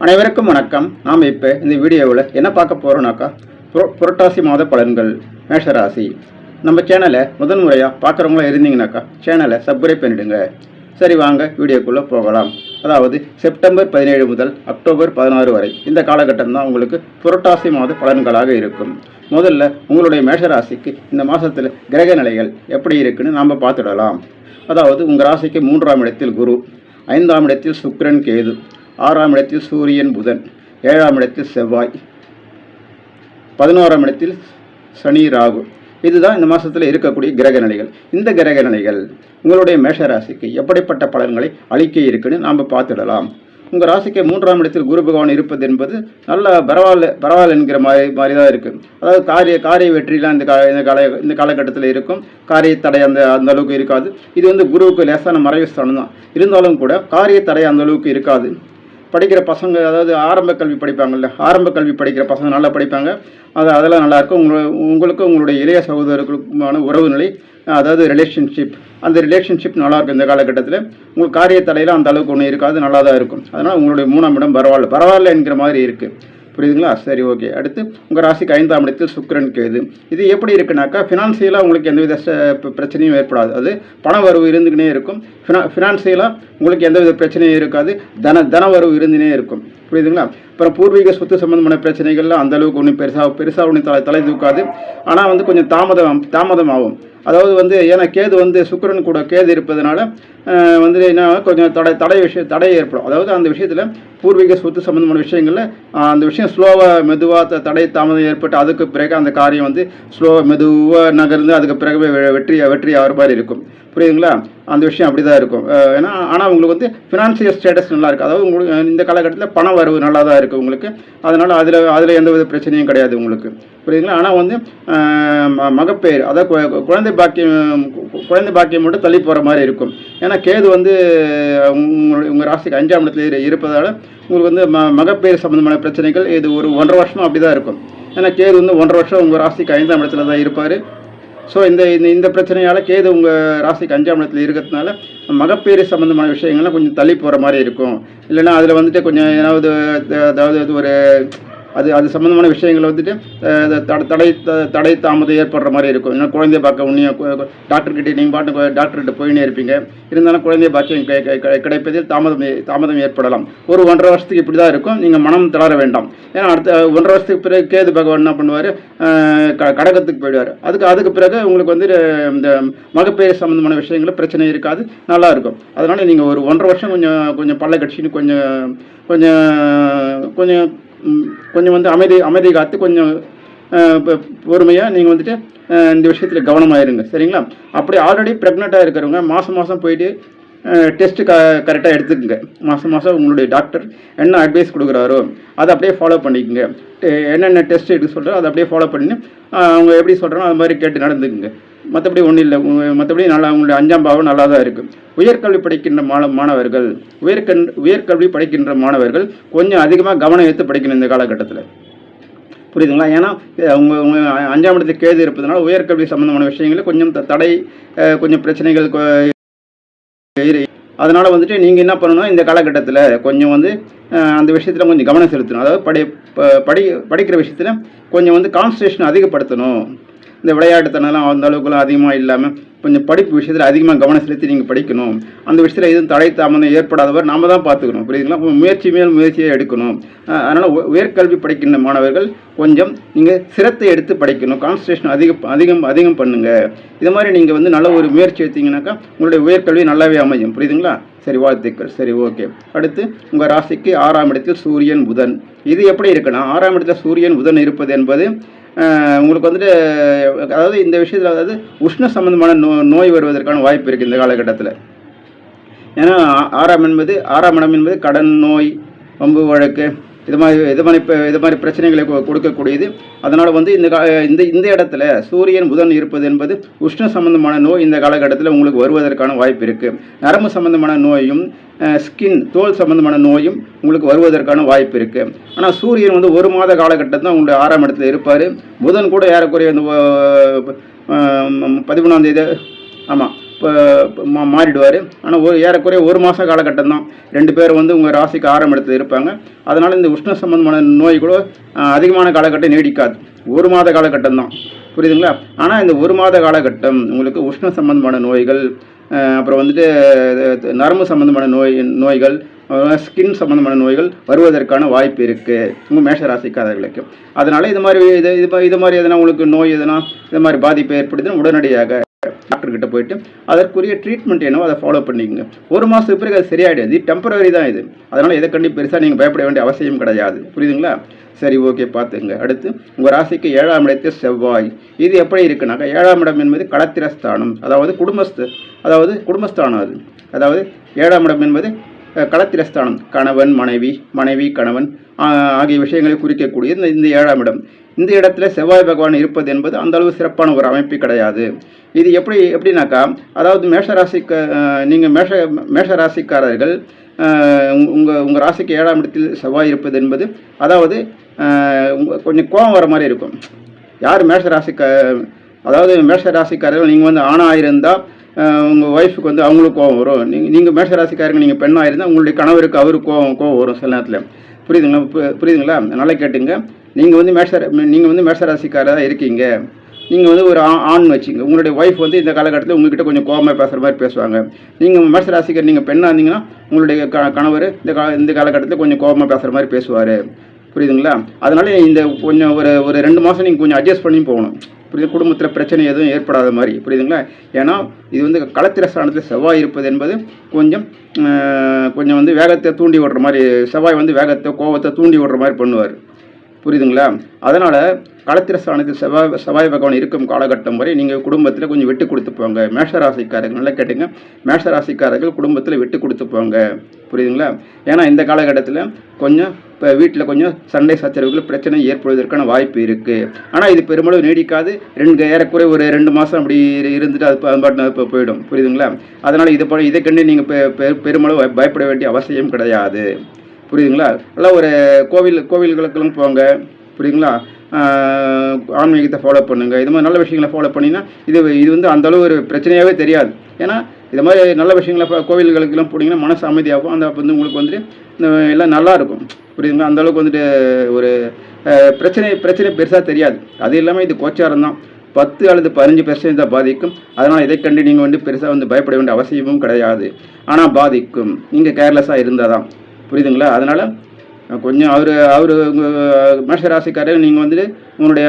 அனைவருக்கும் வணக்கம். நாம் இப்போ இந்த வீடியோவில் என்ன பார்க்க போகிறோம்னாக்கா புரட்டாசி மாத பலன்கள் மேஷராசி. நம்ம சேனலை முதன் முறையாக பார்க்குறவங்களா இருந்தீங்கன்னாக்கா சேனலை சப்ஸ்கிரைப் பண்ணிவிடுங்க. சரி, வாங்க வீடியோக்குள்ளே போகலாம். அதாவது செப்டம்பர் 17 முதல் அக்டோபர் 16 வரை இந்த காலகட்டம் தான் உங்களுக்கு புரட்டாசி மாத பலன்களாக இருக்கும். முதல்ல உங்களுடைய மேஷராசிக்கு இந்த மாதத்தில் கிரக நிலைகள் எப்படி இருக்குன்னு நாம் பார்த்துடலாம். அதாவது உங்கள் ராசிக்கு 3ஆம் இடத்தில் குரு, 5ஆம் இடத்தில் சுக்கிரன் கேது, 6ஆம் இடத்தில் சூரியன் புதன், 7ஆம் இடத்தில் செவ்வாய், 11ஆம் இடத்தில் சனி ராகு. இதுதான் இந்த மாதத்தில் இருக்கக்கூடிய கிரக நிலைகள். இந்த கிரக நிலைகள் உங்களுடைய மேஷராசிக்கு எப்படிப்பட்ட பலன்களை அளிக்க இருக்குன்னு நாம் பார்த்துடலாம். உங்கள் ராசிக்கு 3ஆம் இடத்தில் குரு பகவான் இருப்பது என்பது நல்ல பரவாயில்ல என்கிற மாதிரி தான் இருக்குது. அதாவது காரிய வெற்றிலாம் இந்த காலகட்டத்தில் இருக்கும். காரிய தடை அந்த அளவுக்கு இருக்காது. இது வந்து குருவுக்கு லேசான மறைவு ஸ்தானம் தான். இருந்தாலும் கூட காரிய தடை அந்த அளவுக்கு இருக்காது. படிக்கிற பசங்க, அதாவது ஆரம்ப கல்வி படிப்பாங்கள்ல, ஆரம்ப கல்வி படிக்கிற பசங்க நல்லா படிப்பாங்க. அதெல்லாம் நல்லாயிருக்கும். உங்களுக்கு உங்களுடைய இளைய சகோதரர்களுக்குமான உறவு நிலை, அதாவது ரிலேஷன்ஷிப், அந்த ரிலேஷன்ஷிப் நல்லாயிருக்கும். இந்த காலகட்டத்தில் உங்களுக்கு காரிய தடையில் அந்த அளவுக்கு ஒன்றும் இருக்காது, நல்லா தான் இருக்கும். அதனால் உங்களுடைய 3ஆம் இடம் பரவாயில்ல என்கிற மாதிரி இருக்குது. புரியுதுங்களா? சரி, ஓகே. அடுத்து உங்கள் ராசிக்கு 5ஆம் இடத்தில் சுக்கிரன் கேது. இது எப்படி இருக்குனாக்கா ஃபினான்சியலாக உங்களுக்கு எந்தவித பிரச்சனையும் ஏற்படாது. அது பண வரவு இருந்துக்கினே இருக்கும். ஃபினான்சியலாக உங்களுக்கு எந்தவித பிரச்சனையும் இருக்காது. தன வரவு இருந்துனே இருக்கும். புரியுதுங்களா? அப்புறம் பூர்வீக சொத்து சம்பந்தமான பிரச்சனைகள்லாம் அந்த அளவுக்கு ஒன்றும் பெருசாக ஒன்றும் தலை தூக்காது. ஆனால் வந்து கொஞ்சம் தாமதம் ஆகும். அதாவது வந்து ஏன்னா கேது வந்து சுக்கிரன் கூட கேது இருப்பதனால வந்து என்ன கொஞ்சம் தடை ஏற்படும். அதாவது அந்த விஷயத்தில் பூர்வீக சொத்து சம்பந்தமான விஷயங்களில் அந்த விஷயம் ஸ்லோவாக மெதுவாக தாமதம் ஏற்பட்டு அதுக்கு பிறகு அந்த காரியம் வந்து ஸ்லோவாக மெதுவாக நகர்ந்து அதுக்கு பிறகு வெற்றி ஆகிற மாதிரி இருக்கும். புரியுதுங்களா? அந்த விஷயம் அப்படி தான் இருக்கும். ஏன்னா ஆனால் உங்களுக்கு வந்து ஃபினான்சியல் ஸ்டேட்டஸ் நல்லா இருக்குது. அதாவது உங்களுக்கு இந்த காலகட்டத்தில் பண வரவு நல்லா தான் இருக்குது உங்களுக்கு. அதனால் அதில் எந்த வித பிரச்சனையும் கிடையாது உங்களுக்கு. புரியுதுங்களா? ஆனால் வந்து மகப்பேறு, அதாவது குழந்தை பாக்கியம் மட்டும் தள்ளி போகிற மாதிரி இருக்கும். ஏன்னா கேது வந்து உங்கள் ராசிக்கு 5ஆம் இடத்துல இருப்பதால் உங்களுக்கு வந்து மகப்பேறு சம்பந்தமான பிரச்சனைகள் இது ஒரு 1.5 வருஷமாக அப்படி தான் இருக்கும். ஏன்னா கேது வந்து 1.5 வருஷம் உங்கள் ராசிக்கு 5ஆம் இடத்துல தான் இருப்பார். ஸோ இந்த பிரச்சனையால் கேது உங்கள் ராசிக்கு 5ஆம் இடத்துல இருக்கிறதுனால மகப்பேறு சம்மந்தமான விஷயங்கள்லாம் கொஞ்சம் தள்ளி போகிற மாதிரி இருக்கும். இல்லைன்னா அதில் வந்துட்டு கொஞ்சம் அதாவது ஒரு அது சம்மந்தமான விஷயங்கள் வந்துட்டு தடை தாமதம் ஏற்படுற மாதிரி இருக்கும். ஏன்னா குழந்தைய பார்க்க உன்னையும் டாக்டர்கிட்ட நீங்கள் பாட்டு டாக்டர்கிட்ட போயினே இருப்பீங்க. இருந்தாலும் குழந்தைய பாக்கியம் கிடைப்பதில் தாமதம் ஏற்படலாம். ஒரு 1.5 வருஷத்துக்கு இப்படி தான் இருக்கும். நீங்கள் மனம் தளர வேண்டாம். ஏன்னா அடுத்த 1.5 வருஷத்துக்கு பிறகு கேது பகவான் என்ன பண்ணுவார், கடகத்துக்கு போயிடுவார். அதுக்கு பிறகு உங்களுக்கு வந்து இந்த மகப்பேறு சம்மந்தமான விஷயங்கள் பிரச்சனை இருக்காது, நல்லா இருக்கும். அதனால் நீங்கள் ஒரு 1.5 வருஷம் கொஞ்சம் பல்ல கட்சின்னு கொஞ்சம் வந்து அமைதி காத்து கொஞ்சம் பொறுமையாக நீங்கள் வந்துட்டு இந்த விஷயத்தில் கவனமாக இருங்க. சரிங்களா? அப்படி ஆல்ரெடி ப்ரெக்னெண்ட்டாக இருக்கிறவங்க மாதம் போயிட்டு டெஸ்ட்டு கரெக்டாக எடுத்துக்கோங்க. மாதம் உங்களுடைய டாக்டர் என்ன அட்வைஸ் கொடுக்குறாரோ அதை அப்படியே ஃபாலோ பண்ணிக்கோங்க. என்னென்ன டெஸ்ட் எடுக்க சொல்கிறோம் அதை அப்படியே ஃபாலோ பண்ணி அவங்க எப்படி சொல்கிறாங்களோ அது மாதிரி கேட்டு நடந்துக்குங்க. மற்றபடி ஒன்றும் இல்லை. மற்றபடி நல்லா உங்களுடைய 5ஆம் பாவம் நல்லா தான் இருக்குது. உயர்கல்வி படிக்கின்ற மாணவர்கள் உயர்கல்வி படிக்கின்ற மாணவர்கள் கொஞ்சம் அதிகமாக கவனம் எடுத்து படிக்கணும் இந்த காலகட்டத்தில். புரியுதுங்களா? ஏன்னா உங்கள் 5ஆம் இடத்துக்கு கேது இருப்பதனால உயர்கல்வி சம்மந்தமான விஷயங்களில் கொஞ்சம் கொஞ்சம் பிரச்சனைகள். அதனால் வந்துட்டு நீங்கள் என்ன பண்ணணும், இந்த காலகட்டத்தில் கொஞ்சம் வந்து அந்த விஷயத்தில் கொஞ்சம் கவனம் செலுத்தணும். அதாவது படிக்கிற விஷயத்தில் கொஞ்சம் வந்து கான்சன்ட்ரேஷன் அதிகப்படுத்தணும். இந்த விளையாட்டுத்தனெல்லாம் அந்த அளவுக்குலாம் அதிகமாக இல்லாமல் கொஞ்சம் படிப்பு விஷயத்தில் அதிகமாக கவனம் செலுத்தி நீங்கள் படிக்கணும். அந்த விஷயத்தில் எதுவும் தடை தாமதம் ஏற்படாதவர் நாம் தான் பார்த்துக்கணும். புரியுதுங்களா? முயற்சியை எடுக்கணும். அதனால் உயர்கல்வி படிக்கின்ற மாணவர்கள் கொஞ்சம் நீங்கள் சிரத்தை எடுத்து படிக்கணும். கான்சன்ட்ரேஷன் அதிகம் பண்ணுங்கள். இது மாதிரி நீங்கள் வந்து நல்ல ஒரு முயற்சி எடுத்தீங்கன்னாக்கா உங்களுடைய உயர்கல்வி நல்லாவே அமையும். புரியுதுங்களா? சரி, வாழ்த்துக்கள். சரி, ஓகே. அடுத்து உங்கள் ராசிக்கு 6ஆம் இடத்தில் சூரியன் புதன். இது எப்படி இருக்குன்னா 6ஆம் இடத்தில் சூரியன் புதன் இருப்பது என்பது உங்களுக்கு வந்துட்டு அதாவது இந்த விஷயத்தில் அதாவது உஷ்ண சம்பந்தமான நோய் வருவதற்கான வாய்ப்பு இருக்குது இந்த காலகட்டத்தில். ஏன்னா 6ஆம் இடம் என்பது கடன், நோய், வம்பு வழக்கு, இது மாதிரி பிரச்சனைகளை கொடுக்கக்கூடியது. அதனால் வந்து இந்த இடத்துல சூரியன் புதன் இருப்பது என்பது உஷ்ண சம்பந்தமான நோய் இந்த காலகட்டத்தில் உங்களுக்கு வருவதற்கான வாய்ப்பு இருக்குது. நரம்பு சம்பந்தமான நோயும் தோல் சம்பந்தமான நோயும் உங்களுக்கு வருவதற்கான வாய்ப்பு இருக்குது. ஆனால் சூரியன் வந்து 1 மாத காலகட்டம் தான் உங்களுடைய 6ஆம் இடத்துல இருப்பார். புதன் கூட ஏறக்குறைய 13ஆம் தேதி, ஆமாம் மாறிடுவார். ஆனால் ஏறக்குறைய ஒரு மாத காலகட்டம் தான் 2 பேர் வந்து உங்கள் ராசிக்கு 6ஆம் இடத்துல இருப்பாங்க. அதனால் இந்த உஷ்ண சம்பந்தமான நோய் கூட அதிகமான காலகட்டம் நீடிக்காது. 1 மாத காலகட்டம் தான், புரியுதுங்களா? ஆனால் இந்த 1 மாத காலகட்டம் உங்களுக்கு உஷ்ண சம்பந்தமான நோய்கள், அப்புறம் வந்துட்டு நரம்பு சம்பந்தமான நோய்கள், ஸ்கின் சம்பந்தமான நோய்கள் வருவதற்கான வாய்ப்பு இருக்குது உங்கள் மேஷராசிக்காரர்களுக்கு. அதனால் இது மாதிரி எதனா உங்களுக்கு நோய் எதனா இது மாதிரி பாதிப்பு ஏற்படுதுன்னு உடனடியாக டாக்டர்கிட்ட போயிட்டு அதற்குரிய ட்ரீட்மெண்ட் என்னவோ அதை ஃபாலோ பண்ணிக்கங்க. 1 மாதத்துக்கு பிறகு அது சரியாயிடுது. இது டெம்பரரி தான் இது. அதனால் இதை கண்டி பெருசாக நீங்கள் பயப்பட வேண்டிய அவசியம் கிடையாது, புரியுதுங்களா? சரி, ஓகே, பார்த்துங்க. அடுத்து உங்கள் ராசிக்கு 7ஆம் இடத்தில் செவ்வாய். இது எப்படி இருக்குனாக்கா, 7ஆம் இடம் என்பது களத்திரஸ்தானம், அதாவது குடும்பஸ்தானம். அதாவது 7ஆம் இடம் என்பது களத்திரஸ்தானம், கணவன் மனைவி, மனைவி கணவன் ஆகிய விஷயங்களை குறிக்கக்கூடிய இந்த 7ஆம் இடம். இந்த இடத்துல செவ்வாய் பகவான் இருப்பது என்பது அந்த அளவு சிறப்பான ஒரு அமைப்பு கிடையாது. இது எப்படின்னாக்கா, அதாவது நீங்கள் மேஷராசிக்காரர்கள் உங்கள் ராசிக்கு 7ஆம் இடத்தில் செவ்வாய் இருப்பது என்பது, அதாவது கொஞ்சம் கோபம் வர மாதிரி இருக்கும். யார் அதாவது மேஷராசிக்காரர்கள் நீங்கள் வந்து ஆணாக இருந்தால் உங்கள் ஒய்ஃபுக்கு வந்து அவங்களுக்கு கோபம் வரும். நீங்கள் மேஷராசிக்காரங்க நீங்கள் பெண்ணாக இருந்தால் உங்களுடைய கணவருக்கு அவருக்கு கோபம் வரும் சில நேரத்தில். புரியுதுங்களா? நல்லா கேட்டுங்க. நீங்கள் வந்து மேஷராசிக்காரராக இருக்கீங்க. நீங்கள் வந்து ஒரு ஆண் வச்சிங்க. உங்களுடைய ஒய்ஃப் வந்து இந்த காலகட்டத்தில் உங்கள்கிட்ட கொஞ்சம் கோபமாக பேசுகிற மாதிரி பேசுவாங்க. நீங்கள் மேஷராசிக்காரர் நீங்கள் பெண்ணாக இருந்தீங்கன்னா உங்களுடைய கணவர் இந்த காலகட்டத்தில் கொஞ்சம் கோபமாக பேசுகிற மாதிரி பேசுவார். புரியுதுங்களா? அதனால் இந்த கொஞ்சம் ஒரு 2 மாதம் நீங்கள் கொஞ்சம் அட்ஜஸ்ட் பண்ணி போகணும். புரியுது? குடும்பத்தில் பிரச்சனை எதுவும் ஏற்படாத மாதிரி, புரியுதுங்களா? ஏன்னா இது வந்து களத்திரஸ்தானத்தில் செவ்வாய் இருப்பது என்பது கொஞ்சம் வந்து வேகத்தை தூண்டி விடுற மாதிரி, செவ்வாய் வந்து கோபத்தை தூண்டி விடுற மாதிரி பண்ணுவார். புரியுதுங்களா? அதனால் களத்திரஸ்தானத்தில் செவ்வாய் பகவான் இருக்கும் காலகட்டம் வரை நீங்கள் குடும்பத்தில் கொஞ்சம் விட்டு கொடுத்து போங்க. மேஷராசிக்காரர்கள் நல்லா கேட்டுங்க. மேஷராசிக்காரர்கள் குடும்பத்தில் விட்டு கொடுத்து போங்க, புரியுதுங்களா? ஏன்னா இந்த காலகட்டத்தில் கொஞ்சம் இப்போ வீட்டில் கொஞ்சம் சண்டை சச்சரவுகள் பிரச்சனை ஏற்படுவதற்கான வாய்ப்பு இருக்குது. ஆனால் இது பெருமளவு நீடிக்காது. ஏறக்குறை ஒரு 2 மாதம் அப்படி இருந்துட்டு அது பாட்டு போயிடும், புரியுதுங்களா? அதனால் இதை கண்டு நீங்கள் பெருமளவு பயப்பட வேண்டிய அவசியம் கிடையாது, புரியுதுங்களா? நல்லா ஒரு கோவில்களுக்கெல்லாம் போங்க, புரியுதுங்களா? ஆன்மீகத்தை ஃபாலோ பண்ணுங்கள். இது மாதிரி நல்ல விஷயங்களை ஃபாலோ பண்ணிங்கன்னா இது வந்து அந்தளவு ஒரு பிரச்சனையாகவே தெரியாது. ஏன்னா இது மாதிரி நல்ல விஷயங்களை கோவில்களுக்கெல்லாம் போனீங்கன்னா மனசு அமைதியாகும். அந்த வந்து உங்களுக்கு வந்துட்டு எல்லாம் நல்லாயிருக்கும், புரியுதுங்களா? அந்தளவுக்கு வந்துட்டு ஒரு பிரச்சனை பெருசாக தெரியாது. அது இல்லாமல் இது கோச்சாரம் தான், 10 அல்லது 15% தான் பாதிக்கும். அதனால் இதை கண்டு நீங்கள் வந்து பெருசாக வந்து பயப்பட வேண்டிய அவசியமும் கிடையாது. ஆனால் பாதிக்கும் நீங்கள் கேர்லெஸ்ஸாக இருந்தால் தான், புரியுதுங்களா? அதனால் கொஞ்சம் அவர் மேஷராசிக்காரர் நீங்கள் வந்துட்டு உங்களுடைய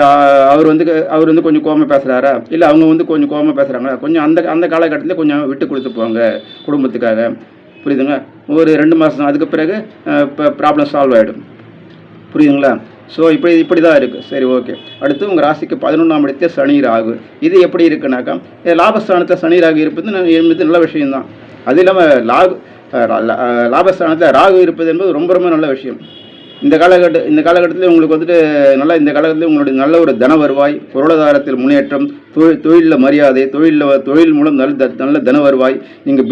அவர் வந்து கொஞ்சம் கோபமாக பேசுகிறாரா, இல்லை அவங்க வந்து கொஞ்சம் கோபமாக பேசுகிறாங்களா, கொஞ்சம் அந்த காலகட்டத்தில் கொஞ்சம் விட்டு கொடுத்து போங்க குடும்பத்துக்காக, புரியுதுங்களா? ஒரு 2 மாதம் அதுக்கு பிறகு இப்போ ப்ராப்ளம் சால்வ் ஆகிடும், புரியுதுங்களா? ஸோ இப்படி தான் இருக்குது. சரி, ஓகே. அடுத்து உங்கள் ராசிக்கு 11ஆம் இடத்தில் சனி ராகு. இது எப்படி இருக்குனாக்கா, லாபஸ்தானத்தில் சனி ராகு இருப்பது நல்ல விஷயம்தான். அது இல்லாமல் லாபஸ்தானத்தில் ராகு இருப்பது என்பது ரொம்ப ரொம்ப நல்ல விஷயம். இந்த காலகட்டத்தில் உங்களுக்கு வந்துட்டு இந்த காலகட்டத்தில் உங்களுடைய நல்ல ஒரு தன வருவாய், பொருளாதாரத்தில் முன்னேற்றம், தொழிலில் மரியாதை, தொழில் மூலம் நல்ல தன வருவாய். நீங்கள்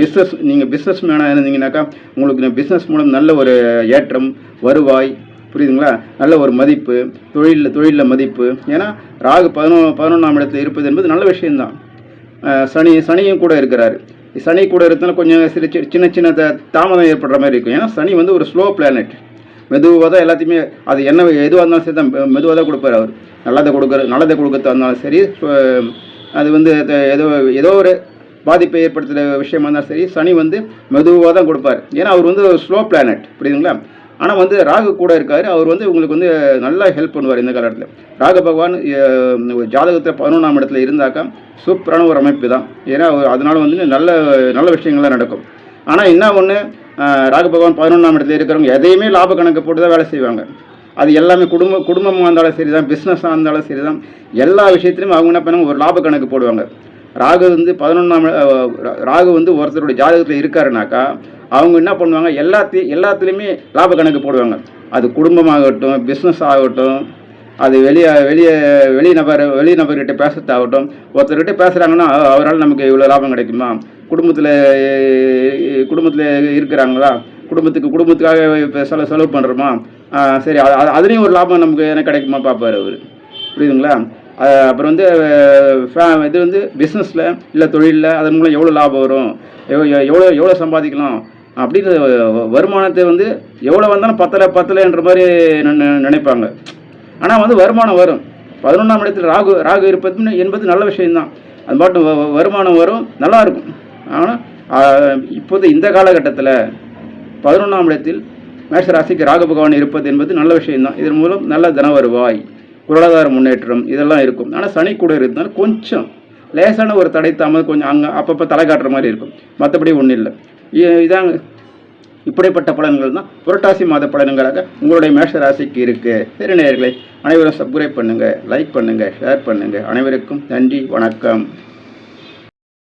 பிஸ்னஸ் மேனாக இருந்தீங்கன்னாக்கா உங்களுக்கு பிஸ்னஸ் மூலம் நல்ல ஒரு ஏற்றம், வருவாய், புரியுதுங்களா? நல்ல ஒரு மதிப்பு, தொழிலில் மதிப்பு. ஏன்னா ராகு 11ஆம் இடத்தில் இருப்பது என்பது நல்ல விஷயம்தான். சனியும் கூட இருக்கிறாரு. சனி கூட இருந்தாலும் கொஞ்சம் சின்ன தாமதம் ஏற்படுற மாதிரி இருக்கும். ஏன்னா சனி வந்து ஒரு ஸ்லோ பிளானட். மெதுவாக தான் எல்லாத்தையுமே, அது எதுவாக இருந்தாலும் சரி தான் மெதுவாக தான் கொடுப்பார். அவர் நல்லதை கொடுக்கறதா இருந்தாலும் சரி, அது வந்து ஏதோ ஒரு பாதிப்பை ஏற்படுத்துகிற விஷயமா இருந்தாலும் சரி, சனி வந்து மெதுவாக தான் கொடுப்பார். ஏன்னா அவர் வந்து ஒரு ஸ்லோ பிளானட், புரியுதுங்களா? ஆனால் வந்து ராகு கூட இருக்கார். அவர் வந்து உங்களுக்கு வந்து நல்லா ஹெல்ப் பண்ணுவார் இந்த காலத்தில். ராகு பகவான் ஜாதகத்தில் 11ஆம் இடத்துல இருந்தாக்கா சூப்பரான ஒரு அமைப்பு தான். ஏன்னா அதனால் வந்து நல்ல விஷயங்கள்லாம் நடக்கும். ஆனால் என்ன ஒன்று, ராகு பகவான் 11ஆம் இடத்துல இருக்கிறவங்க எதையுமே லாப கணக்கு போட்டு தான் வேலை செய்வாங்க. அது எல்லாமே குடும்பமாக இருந்தாலும் சரி தான், பிஸ்னஸாக இருந்தாலும் சரி தான், எல்லா விஷயத்துலையும் அவங்க என்ன பண்ணுவாங்க, ஒரு லாப கணக்கு போடுவாங்க. ராகு வந்து 11ஆம் ராகு வந்து ஒருத்தருடைய ஜாதகத்தில் இருக்காருனாக்கா அவங்க என்ன பண்ணுவாங்க, எல்லாத்துலேயுமே லாப கணக்கு போடுவாங்க. அது குடும்பமாகட்டும், பிஸ்னஸ் ஆகட்டும், அது வெளிநபர்கிட்ட பேசுறதாகட்டும். ஒருத்தர்கிட்ட பேசுகிறாங்கன்னா அவரால் நமக்கு இவ்வளோ லாபம் கிடைக்குமா, குடும்பத்தில் இருக்கிறாங்களா, குடும்பத்துக்காக இப்போ செலவு பண்ணுறோமா, சரி அதுலேயும் ஒரு லாபம் நமக்கு எனக்கு கிடைக்குமா பார்ப்பார் அவர், புரியுதுங்களா? அப்புறம் வந்து இது வந்து பிஸ்னஸில் இல்லை தொழிலில் அதன் மூலம் எவ்வளோ லாபம் வரும், எவ்வளோ எவ்வளோ சம்பாதிக்கலாம் அப்படின்னு வருமானத்தை வந்து எவ்வளோ வந்தாலும் பத்தலைன்ற மாதிரி நினைப்பாங்க. ஆனால் வந்து வருமானம் வரும். 11ஆம் இடத்தில் ராகு இருப்பது என்பது நல்ல விஷயம்தான். அது பாட்டு வருமானம் வரும், நல்லாயிருக்கும். ஆனால் இப்போது இந்த காலகட்டத்தில் 11ஆம் இடத்தில் மேஷராசிக்கு ராகு பகவான் இருப்பது என்பது நல்ல விஷயம்தான். இதன் மூலம் நல்ல தன வருவாய், பொருளாதார முன்னேற்றம் இதெல்லாம் இருக்கும். ஆனால் சனி கூட இருந்தாலும் கொஞ்சம் லேசான ஒரு தடை தாமதம், கொஞ்சம் அங்கே அப்பப்போ தலை காட்டுற மாதிரி இருக்கும். மற்றபடி ஒன்றும் இல்லை. இதாங்க இப்படிப்பட்ட பலன்கள் தான் புரட்டாசி மாத பலன்களாக உங்களுடைய மேஷ ராசிக்கு இருக்குது. சரி நேயர்களே, அனைவரும் சப்ஸ்கிரைப் பண்ணுங்கள், லைக் பண்ணுங்கள், ஷேர் பண்ணுங்கள். அனைவருக்கும் நன்றி, வணக்கம்.